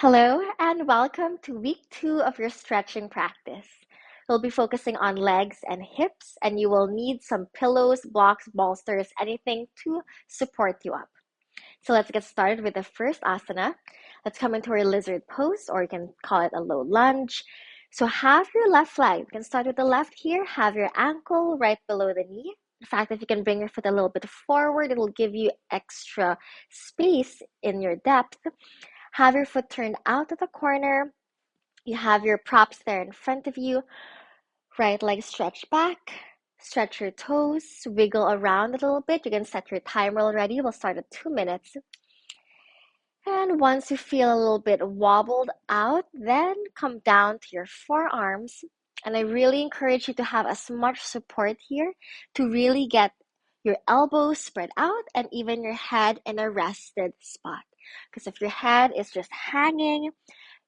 Hello and welcome to week 2 of your stretching practice. We'll be focusing on legs and hips, and you will need some pillows, blocks, bolsters, anything to support you up. So let's get started with the first asana. Let's come into our lizard pose, or you can call it a low lunge. So have your left leg. You can start with the left here, have your ankle right below the knee. In fact, if you can bring your foot a little bit forward, it'll give you extra space in your depth. Have your foot turned out to the corner. You have your props there in front of you. Right leg stretched back. Stretch your toes. Wiggle around a little bit. You can set your timer already. We'll start at 2 minutes. And once you feel a little bit wobbled out, then come down to your forearms. And I really encourage you to have as much support here to really get your elbows spread out and even your head in a rested spot. Because if your head is just hanging,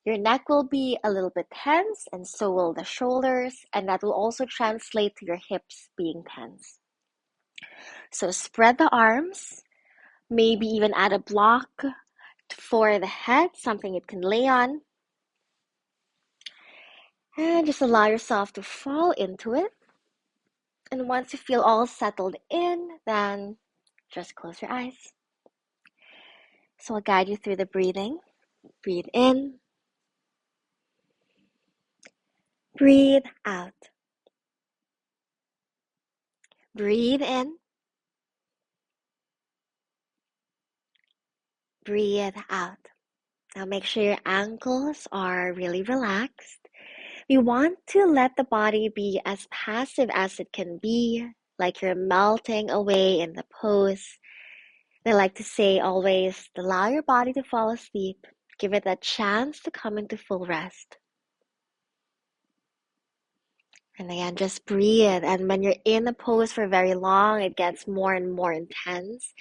your neck will be a little bit tense, and so will the shoulders, and that will also translate to your hips being tense. So spread the arms, maybe even add a block for the head, something you can lay on, and just allow yourself to fall into it. And once you feel all settled in, then just close your eyes. So I'll guide you through the breathing. Breathe in, breathe out. Breathe in, breathe out. Now make sure your ankles are really relaxed. We want to let the body be as passive as it can be, like you're melting away in the pose. I like to say always, allow your body to fall asleep. Give it a chance to come into full rest. And again, just breathe. And when you're in a pose for very long, it gets more and more intense.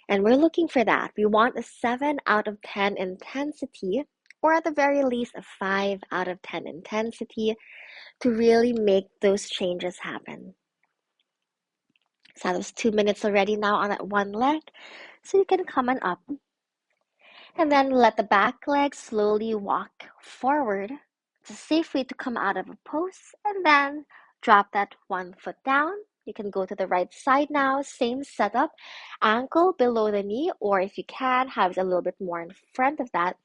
And we're looking for that. We want a 7 out of 10 intensity, or at the very least, a 5 out of 10 intensity to really make those changes happen. So that was 2 minutes already now on that one leg. So you can come on up. And then let the back leg slowly walk forward. It's a safe way to come out of a pose. And then drop that one foot down. You can go to the right side now. Same setup. Ankle below the knee, or if you can, have it a little bit more in front of that.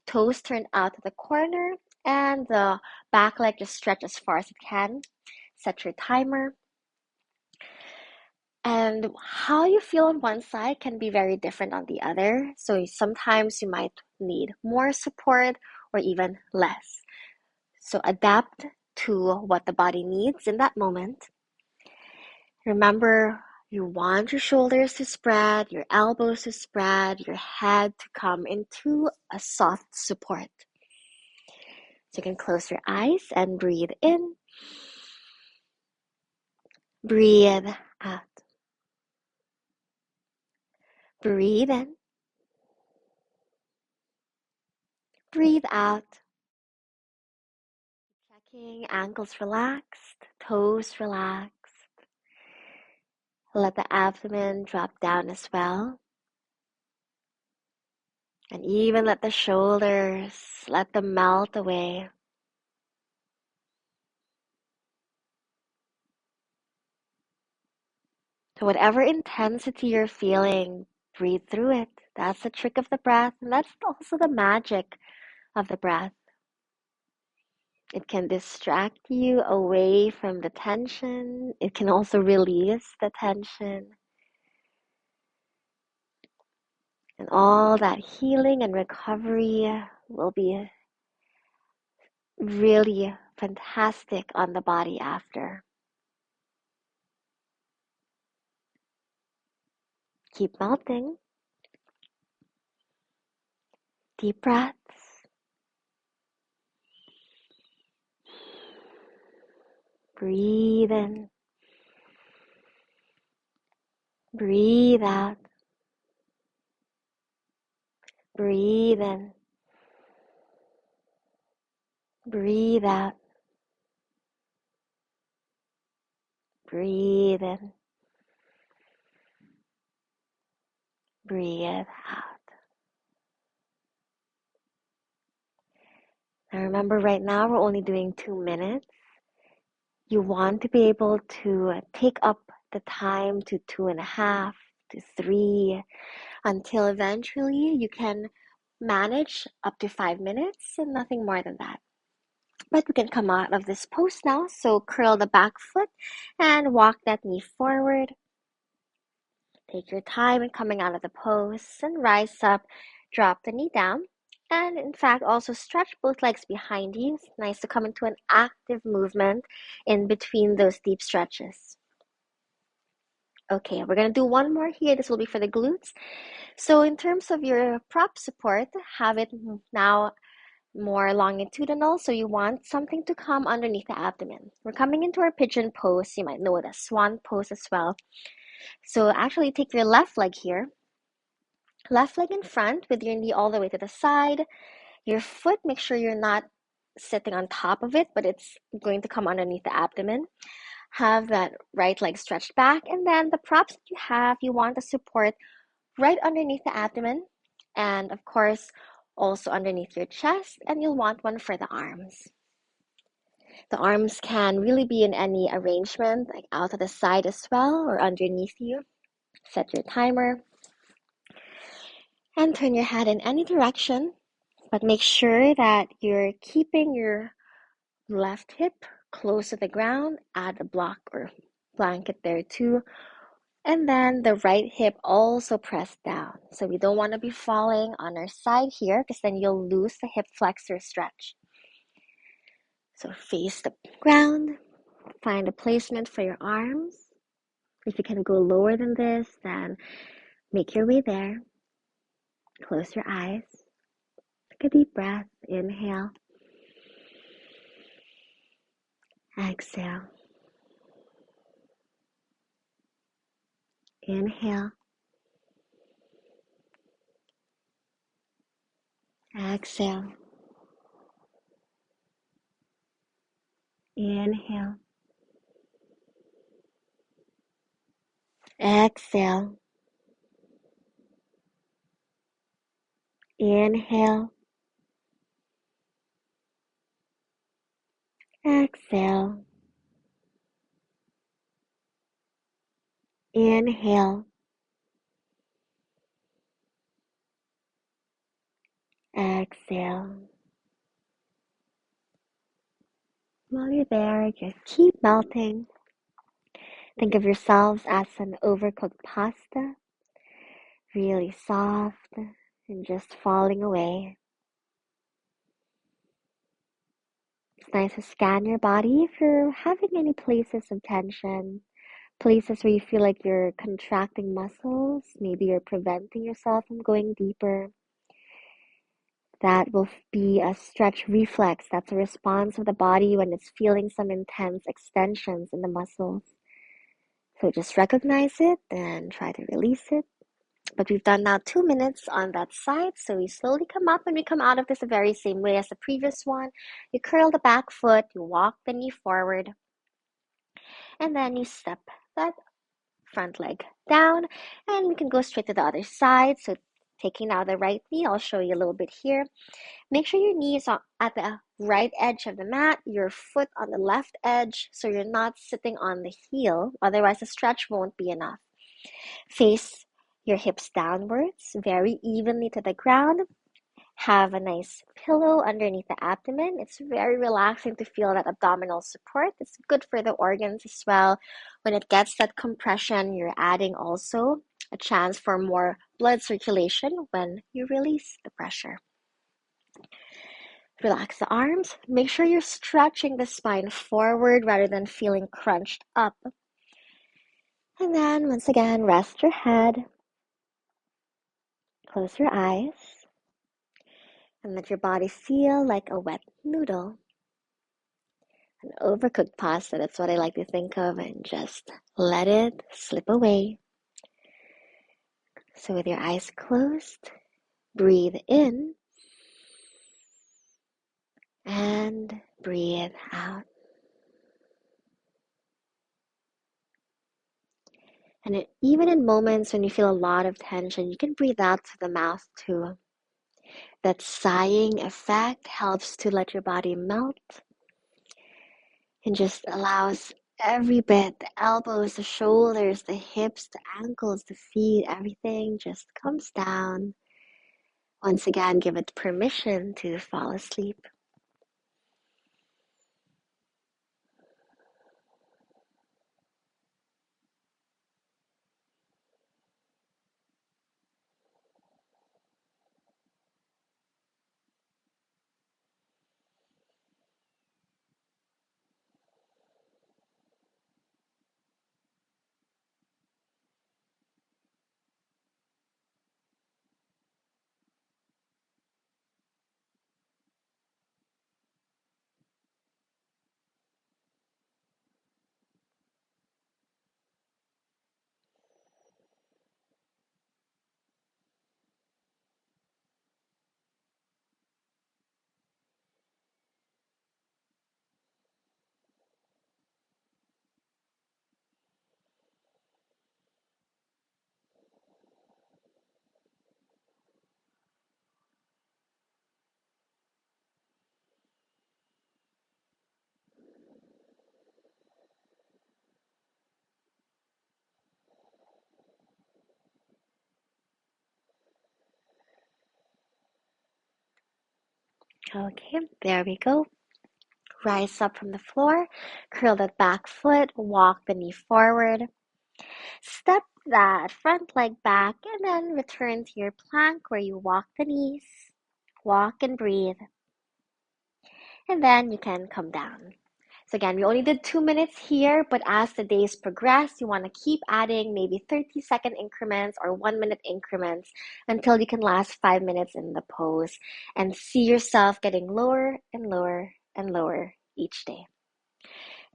Toes turned out to the corner. And the back leg just stretch as far as it can. Set your timer. And how you feel on one side can be very different on the other. So sometimes you might need more support or even less. So adapt to what the body needs in that moment. Remember, you want your shoulders to spread, your elbows to spread, your head to come into a soft support. So you can close your eyes and breathe in. Breathe out. Breathe in. Breathe out. Checking ankles relaxed, toes relaxed. Let the abdomen drop down as well. And even let the shoulders, let them melt away. To whatever intensity you're feeling, breathe through it. That's the trick of the breath, and that's also the magic of the breath. It can distract you away from the tension. It can also release the tension. And all that healing and recovery will be really fantastic on the body after. Keep melting. Deep breaths. Breathe in. Breathe out. Breathe in. Breathe out. Breathe in. Breathe out. Now remember, right now we're only doing 2 minutes. You want to be able to take up the time to 2.5 to 3 until eventually you can manage up to 5 minutes and nothing more than that. But we can come out of this pose now. So curl the back foot and walk that knee forward. Take your time in coming out of the pose and rise up, drop the knee down. And in fact, also stretch both legs behind you. It's nice to come into an active movement in between those deep stretches. Okay, we're going to do one more here. This will be for the glutes. So in terms of your prop support, have it now more longitudinal. So you want something to come underneath the abdomen. We're coming into our pigeon pose. You might know it as swan pose as well. So actually take your left leg here. Left leg in front with your knee all the way to the side. Your foot, make sure you're not sitting on top of it, but it's going to come underneath the abdomen. Have that right leg stretched back. And then the props that you have, you want to support right underneath the abdomen. And of course, also underneath your chest. And you'll want one for the arms. The arms can really be in any arrangement, like out to the side as well or underneath you. Set your timer. And turn your head in any direction, but make sure that you're keeping your left hip close to the ground. Add a block or blanket there too. And then the right hip also pressed down. So we don't want to be falling on our side here because then you'll lose the hip flexor stretch. So face the ground. Find a placement for your arms. If you can go lower than this, then make your way there. Close your eyes. Take a deep breath. Inhale. Exhale. Inhale. Exhale. Inhale. Exhale. Inhale. Exhale. Inhale. Exhale. While you're there, just keep melting. Think of yourselves as an overcooked pasta, really soft and just falling away. It's nice to scan your body if you're having any places of tension, places where you feel like you're contracting muscles, maybe you're preventing yourself from going deeper. That will be a stretch reflex. That's a response of the body when it's feeling some intense extensions in the muscles. So just recognize it and try to release it. But we've done now 2 minutes on that side. So we slowly come up and we come out of this the very same way as the previous one. You curl the back foot, you walk the knee forward, and then you step that front leg down, and we can go straight to the other side. So taking now the right knee, I'll show you a little bit here. Make sure your knee is at the right edge of the mat, your foot on the left edge, so you're not sitting on the heel. Otherwise, the stretch won't be enough. Face your hips downwards, very evenly to the ground. Have a nice pillow underneath the abdomen. It's very relaxing to feel that abdominal support. It's good for the organs as well. When it gets that compression, you're adding also a chance for more blood circulation when you release the pressure. Relax the arms. Make sure you're stretching the spine forward rather than feeling crunched up. And then once again, rest your head. Close your eyes. And let your body feel like a wet noodle. An overcooked pasta, that's what I like to think of, and just let it slip away. So with your eyes closed, breathe in and breathe out. And even in moments when you feel a lot of tension, you can breathe out through the mouth too. That sighing effect helps to let your body melt and just allows every bit, the elbows, the shoulders, the hips, the ankles, the feet, everything just comes down. Once again, give it permission to fall asleep. Okay, there we go. Rise up from the floor, curl that back foot, walk the knee forward, step that front leg back, and then return to your plank where you walk the knees, walk and breathe, and then you can come down. So again, we only did 2 minutes here, but as the days progress, you want to keep adding maybe 30-second increments or 1 minute increments until you can last 5 minutes in the pose and see yourself getting lower and lower and lower each day.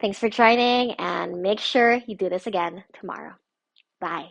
Thanks for joining and make sure you do this again tomorrow. Bye.